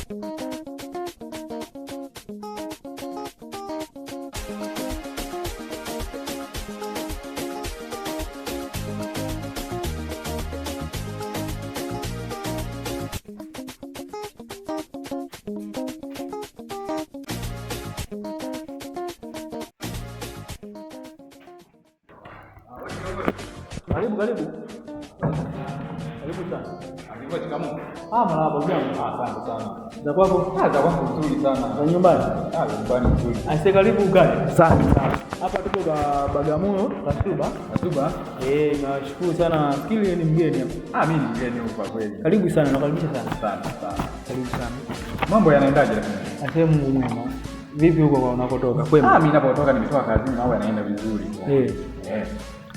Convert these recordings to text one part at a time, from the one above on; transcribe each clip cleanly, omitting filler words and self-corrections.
Karibu. Karibu sana. Alikuwa shikamoo. Marhaba bwana. Asante sana. Za kwako? Za kwangu nzuri sana. Za nyumbani? Nyumbani nzuri. Aise, karibu ukae. Asante sana. Hapa tuko Bagamoyo, Kasuba. Kasuba? Nashukuru sana. Fikiri ni mgeni hapa. Mimi ni mgeni huko kwa kweli. Karibu sana, nakaribisha sana. Asante sana. Karibu sana. Mambo yanaendaje lakini? Aise, Mungu mwema. Vipi huko kwa unakotoka? Kwema? Mimi ninapotoka nimetoka kazini, mambo yanaenda vizuri.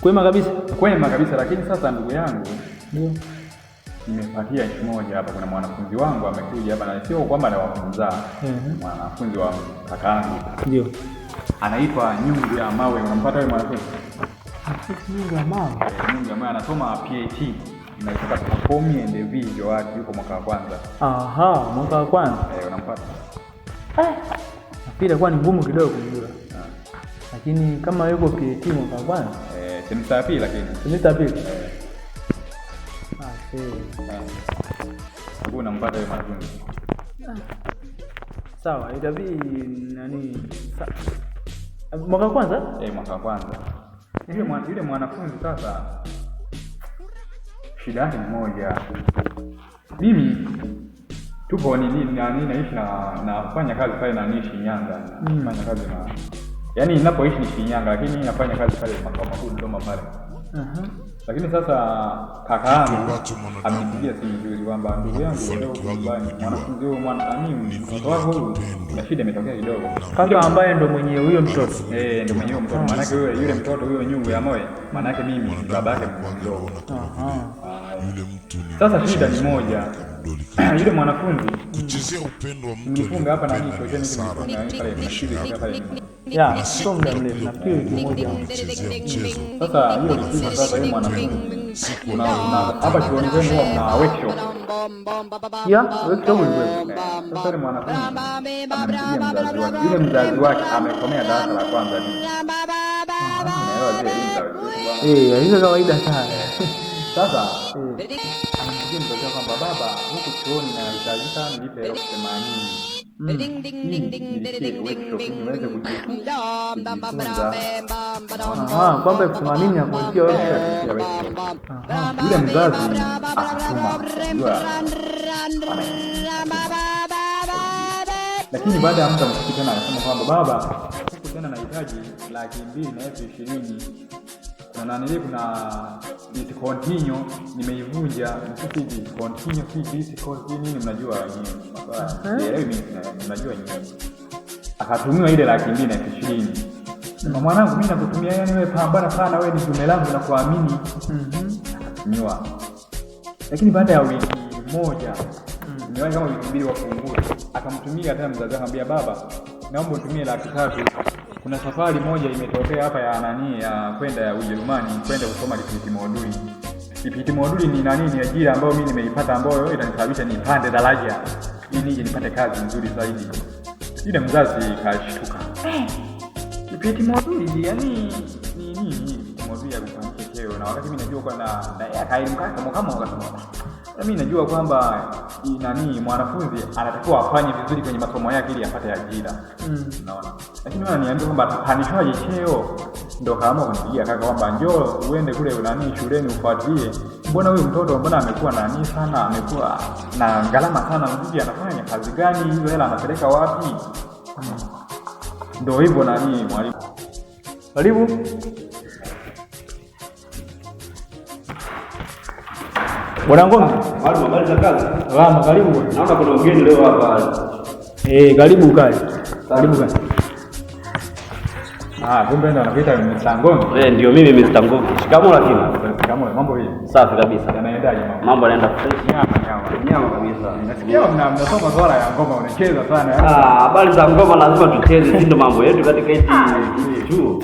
Kwema kabisa? Kwema kabisa, lakini sasa ndugu yangu, ndio nimepatia ishu moja hapa. Kuna mwanafunzi wangu amekuja hapa na sio kwamba anawafunza. Mwanafunzi wa kakaangu. Ndio. Anaitwa Nyungu ya Mawe. Unampata wewe mwanafunzi? Nyungu ya Mawe. Nyungu ya Mawe anasoma PhD. Inaitwa Performing and Video Art, yuko mwaka wa kwanza. Aha, mwaka wa kwanza. Unampata? Nafikiri kwa ni ngumu kidogo kujua. Lakini kama yuko PhD mwaka wa kwanza, semester ya pili lakini. Semester ya pili. Wewe unampata yule mwanafunzi? Sawa, itabidi nani? Mwaka wa kwanza? Mwaka wa kwanza. Yule mwanafunzi sasa shida yake ni moja. Mimi tupo naishi na nafanya kazi pale na niishi Shinyanga. Nafanya kazi na yaani ninapoishi ni Shinyanga, lakini nafanya kazi pale makao makuu Dodoma pale. Lakini sasa kakaangu amenipigia simu juzi kwamba ndugu yangu leo nyumbani mwanafunzi huyo mtoto wako huyu na shida imetokea kidogo. Kaka ambaye ndo mwenye huyo mtoto. Ndio mwenye huyo mtoto. Maana yake yule mtoto huyo Nyungu ya Moyo, maana yake mimi baba yake mdogo. Sasa shida ni moja. Yule mwanafunzi kuchezea upendo wa mtu nifunga hapa na nini kwa pale ya sio muda mrefu, nafikiri kimoja. Sasa hiyo ni sasa yule mwanafunzi kuna hapa chuoni kwenu huwa mna workshop. Workshop ni sasa yule mwanafunzi amempigia mzazi wake. Yule mzazi wake amekomea darasa la kwanza tu. Hiyo kawaida sana. Sasa amempigia mzazi wake kwamba baba, huku chuoni na hitajika nilipe 80,000. Kwamba 80,000 ya kuanzia wewe. Yule mzazi akatuma. Lakini baada ya muda mfupi tena akasema kwamba baba, huku tena nahitaji 220,000. Kuna discontinue nimeivunja. Msisi discontinue discontinue mnajua nyinyi. Mnajua nyinyi. Akatumiwa ile 220,000. Sema mwanangu, mimi nakutumia yani wewe pambana sana, wewe ni dume langu na kuamini. Akatumiwa. Lakini baada ya wiki moja, ni kama wiki mbili wafungue, akamtumia tena mzazi akamwambia baba, naomba utumie 300,000. Kuna safari moja imetokea hapa ya kwenda ya Ujerumani kwenda kusoma kipiti moduli. Kipiti moduli ni ni ajira ambayo mimi nimeipata ambayo itanisababisha nipande daraja ili nije nipate kazi nzuri zaidi. Yule mzazi kashtuka. Kipiti moduli yani ni nini? Moduli ya kupandisha cheo, na wakati mimi najua kwa na yeye akaimka kama akasema mimi najua kwamba mwanafunzi anatakiwa afanye vizuri kwenye masomo yake ili apate ajira. Unaona? Lakini wananiambia kwamba atapandishwaje cheo? Ndio kama kunipigia kaka kwamba njoo uende kule shuleni ufuatilie. Mbona huyu mtoto amekuwa sana, amekuwa na gharama sana, mjiji anafanya kazi gani? Hizo hela anapeleka wapi? Ndio hivyo mwalimu. Karibu. Bwana Ngombe, habari za kazi? Karibu. Naona kuna ugeni leo hapa. Karibu kae. Kumbe ndo anakuita Mr. Ngombe. Ndio mimi Mr. Ngombe. Shikamoo lakini. Shikamoo, mambo vipi? Safi kabisa. Yanaendaje mambo? Mambo yanaenda fresh. Nyama kabisa. Nasikia mnasoma swala ya ngoma, unacheza sana. Habari za ngoma lazima tucheze, si ndo mambo yetu katika hichi chuo.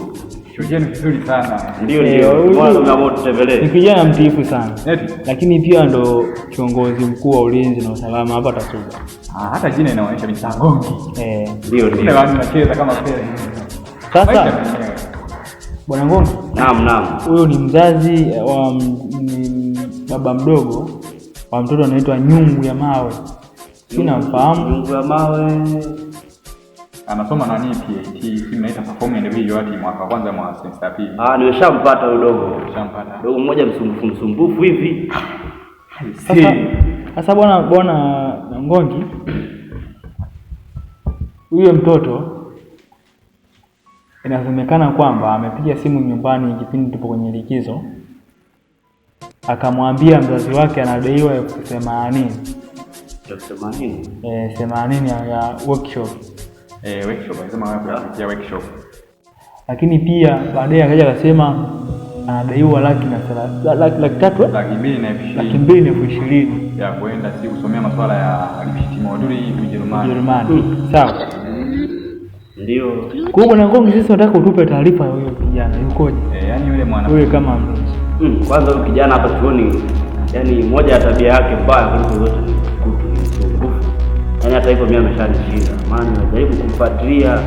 Tulieni vizuri sana. Ndio. Mbona tumeamua tutembelee? Ni kijana mtiifu sana. Eti? Lakini pia ndo kiongozi mkuu wa ulinzi na usalama hapa Tasuba. Hata jina inaonyesha Mr. Ngongi. Ndio. Kuna watu wanacheza kama pele. Sasa Bwana Ngongi. Naam. Huyo ni mzazi wa baba mdogo wa mtoto anaitwa Nyungu ya Mawe. Sina mfahamu. Nyungu ya Mawe. Anasoma nani PAT, timu inaita Performing Individual team mwaka kwanza mwa semester pili. Nimeshampata huyo dogo. Nimeshampata. Dogo mmoja msumbufu hivi. Sasa bwana Ngongi, huyo mtoto inasemekana kwamba amepiga simu nyumbani kipindi tupo kwenye likizo, akamwambia mzazi wake anadaiwa 80,000. 80 ya workshop. Workshop anasema ya workshop. Lakini pia baadaye akaja akasema anadaiwa laki 2,20,000 ya kwenda si kusomea masuala ya moduli Ujerumani. Sawa. Ndio. Kwa hiyo Bwana Ngongi, sisi tunataka utupe taarifa ya huyo kijana yukoje? Yaani yule mwana wewe kama mlinzi. Kwanza huyo kijana hapa chuoni, yaani moja ya tabia yake mbaya kuliko zote ni usumbufu. Yaani hata hivyo mimi ameshanishinda. Maana najaribu kumfuatilia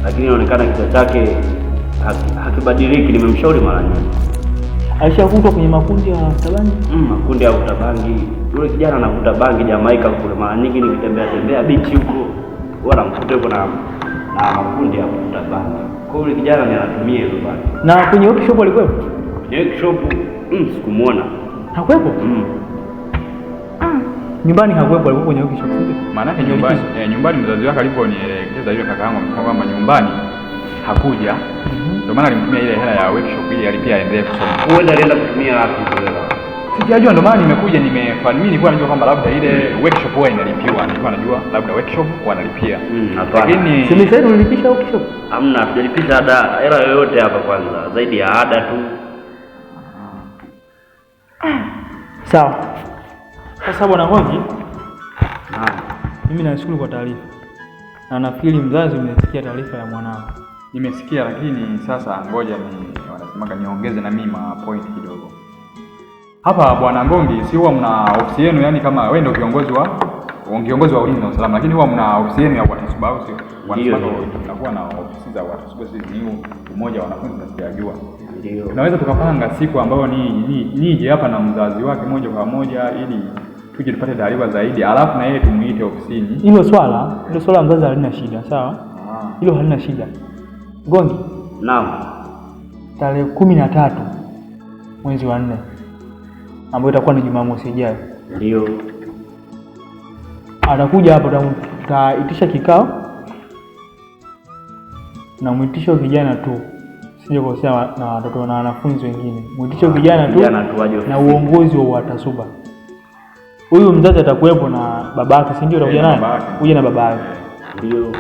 lakini inaonekana kichwa chake hakibadiliki. Nimemshauri mara nyingi. Alishakutwa kwenye makundi ya utabangi? Makundi ya utabangi. Yule kijana anavuta bangi Jamaica kule. Mara nyingi nikitembea beach huko, wala mkuta yuko na makundi ya kuvuta bangi. Kwa hiyo kijana ni anatumia hizo bangi. Na kwenye workshop alikuwepo? Kwenye workshop sikumuona. Hakuwepo? Nyumbani hakuwepo, alikuwa kwenye workshop. Maana yake nyumbani mzazi wake aliponielekeza yule kaka yangu amesema kwamba nyumbani hakuja. Ndio maana alimtumia ile hela ya workshop ili alipia aendelee kusoma. Huenda alienda kutumia wapi ile hela? Sijajua, ndio maana nimekuja mimi nilikuwa najua kwamba labda ile workshop huwa inalipiwa. Nilikuwa najua labda workshop wanalipia. Lakini sasa unalipisha workshop? Hamna, tujalipisha ada hela yoyote hapa kwanza zaidi ya ada tu. Sawa. Sasa Bwana Ngongi, mimi nashukuru kwa taarifa. Na nafikiri mzazi umesikia taarifa ya mwanao. Nimesikia, lakini sasa ngoja wanasemaga niongeze na mimi point kidogo. Hapa Bwana Ngongi, si huwa mna ofisi yenu, yani kama wewe ndio kiongozi wa ulinzi na usalama, lakini huwa mna ofisi yenu ya Watasuba au sio? Wanasema tunakuwa na ofisi za Watasuba, sisi ni umoja wa wanafunzi na sijajua. Ndio. Tunaweza tukapanga siku ambayo nije hapa na mzazi wake moja kwa moja ili tuje tupate taarifa zaidi, alafu na yeye tumuite ofisini. Hilo swala mzazi halina shida, sawa? Hilo halina shida. Ngongi. Naam. Tarehe 13 mwezi wa 4 ambayo itakuwa ni Jumamosi ijayo. Ndio. Atakuja hapo, tutaitisha kikao na mwitisho vijana tu. Sije kosea na watoto na wanafunzi wengine. Mwitisho vijana tu na uongozi wa Watasuba. Huyu mzazi atakuwepo na babake, si ndio? Utakuja naye? Uje na babake. Ndio.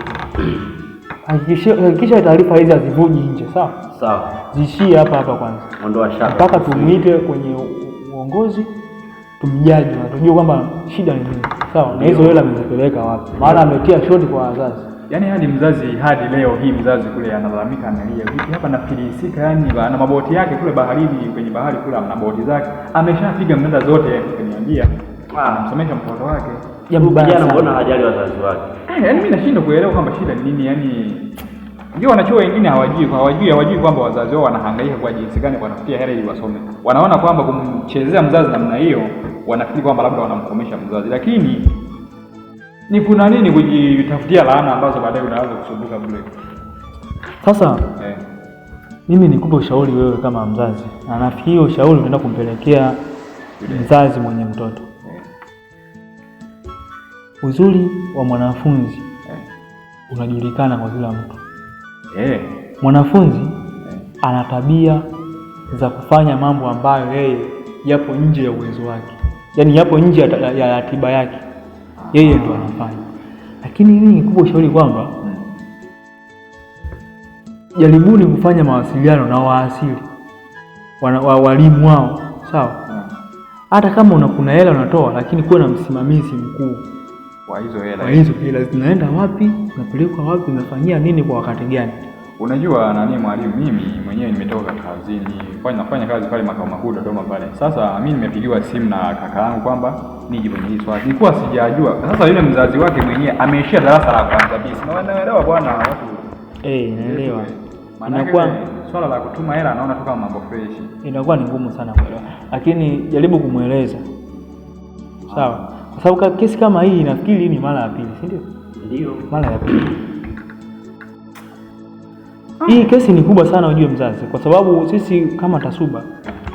Hakikisha taarifa hizi hazivuji nje, sawa? Sawa. Zishie hapa kwanza. Ondoa shaka. Mpaka tumuite kwenye uongozi, tumjaji na tujue kwamba shida ni nini. Sawa? Na hizo hela amezipeleka wapi? Maana ametia shoti kwa wazazi. Yaani hadi leo hii mzazi kule analalamika, analia. Vipi hapa nafilisika, yani na maboti yake kule baharini, kwenye bahari kule ana boti zake. Ameshapiga mnada zote kuniambia. Anamsomesha mtoto wake. Jambo baya, mbona hajali wazazi wake? Yaani mimi nashindwa kuelewa kwamba shida ni nini, yani ndio wanachuo wengine hawajui kwamba wazazi wao wanahangaika kwa jinsi gani wanafikia hela ili wasome. Wanaona kwamba kumchezea mzazi namna hiyo, wanafikiri kwamba labda wanamkomesha mzazi, lakini ni kuna nini kujitafutia laana ambazo baadaye unaanza kusumbuka bure. Sasa mimi nikupe ushauri wewe kama mzazi, na nafikiri ushauri unaenda kumpelekea mzazi mwenye mtoto. Uzuri wa mwanafunzi unajulikana kwa kila mtu. Mwanafunzi ana tabia za kufanya mambo ambayo yeye yapo nje ya uwezo wake, yaani yapo nje ya ratiba yake, yeye ndo anafanya. Lakini mimi nikupe ushauri kwamba jaribuni kufanya mawasiliano na waasili walimu wao, sawa? Hata kama kuna hela unatoa, lakini kuwe na msimamizi mkuu wa hizo hela zinaenda wapi, zinapelekwa wapi, zinafanyia nini kwa wakati gani. Unajua nani mwalimu, mimi mwenyewe nimetoka kazini, nafanya kazi pale makao makuu Dodoma pale. Sasa mimi nimepigiwa simu na kaka yangu kwamba nije kwenye hii swali. Nilikuwa sijajua. Sasa yule mzazi wake mwenyewe ameishia darasa la kwanza kabisa. Na wanaelewa bwana watu. Naelewa. Inakuwa swala la kutuma hela anaona tu kama mambo fresh. Inakuwa ni ngumu sana kuelewa. Lakini jaribu kumueleza. Sawa. Kwa sababu kesi kama hii nafikiri ni mara ya pili, si ndio? Ndio. Mara ya pili. Hii kesi ni kubwa sana ujue mzazi, kwa sababu sisi kama TASUBA,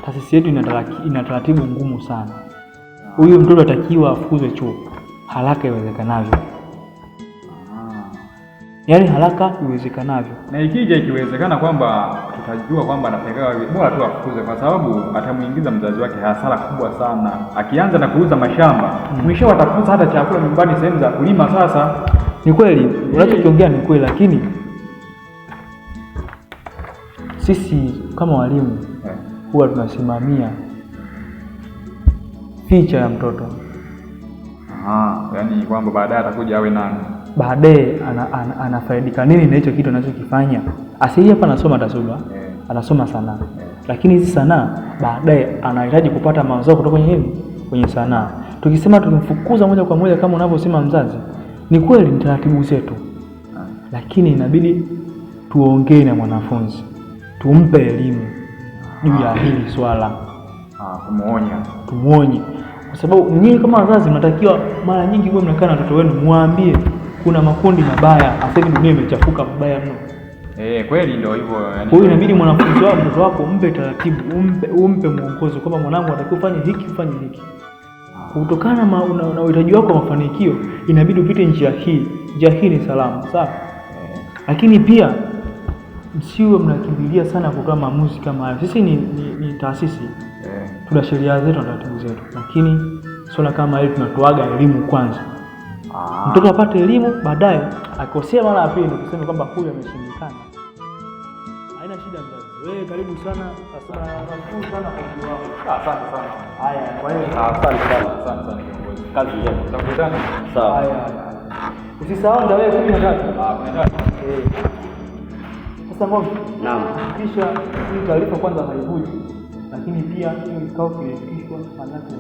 taasisi yetu ina taratibu ngumu sana. Huyu mtoto atakiwa afukuzwe chuo haraka iwezekanavyo. Yaani haraka iwezekanavyo. Na ikija ikiwezekana kwamba tutajua kwamba anapeleka bora tu afukuzwe, kwa sababu atamuingiza mzazi wake hasara kubwa sana. Akianza na kuuza mashamba, mwisho atakosa hata chakula nyumbani, sehemu za kulima. Sasa ni kweli unachokiongea ni kweli, lakini sisi kama walimu huwa tunasimamia ficha ya mtoto. Yaani kwamba baadaye atakuja awe nani? Baadaye anafaidika nini na hicho kitu anachokifanya? Asije hapa anasoma TASUBA, anasoma sanaa. Lakini hizi sanaa baadaye anahitaji kupata mazao kutoka kwenye sanaa. Tukisema tukimfukuza moja kwa moja kama unavyosema mzazi, ni kweli ni taratibu zetu. Lakini inabidi tuongee na mwanafunzi. Tumpe elimu juu ya hili swala. Tumuonye. Kwa sababu nyinyi kama wazazi mnatakiwa mara nyingi mwe mnakaa na watoto wenu muambie kuna makundi mabaya, hasa dunia imechafuka mabaya mno. Kweli ndio hivyo yani. Kwa hiyo inabidi mwanafunzi wako, mtoto wako umpe taratibu, umpe mwongozo kwamba mwanangu anatakiwa ufanye hiki, ufanye hiki. Kutokana na uhitaji wako wa mafanikio, inabidi upite njia hii. Njia hii ni salama, sawa? Lakini pia msiwe mnakimbilia sana kutoa maamuzi kama hayo. Sisi ni taasisi. Tuna sheria zetu na taratibu zetu. Lakini swala kama hili tunatoaga elimu kwanza. Mtoto apate elimu, baadaye akosea mara ya pili tuseme kwamba huyu ameshindikana. Haina shida mzazi. Wewe karibu sana. Asante sana kwa ujio wako. Asante sana. Haya, kwa hiyo asante sana kiongozi. Kazi njema. Tutakutana. Sawa. Haya. Usisahau ndio wewe 13. 13. Sasa ngombe. Naam. Kisha hii taarifa kwanza haivuji. Lakini pia hiyo kikao kimefikishwa manake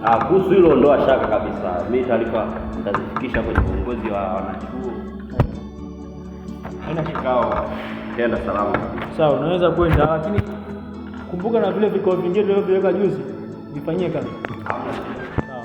sawa. Kuhusu hilo ondoa shaka kabisa. Mimi taarifa nitazifikisha kwenye uongozi wa wanachuo. Haina kikao kenda salama. Sawa, unaweza kwenda, lakini kumbuka na vile vikao vingine tulivyoweka juzi vifanyie kazi. Sawa.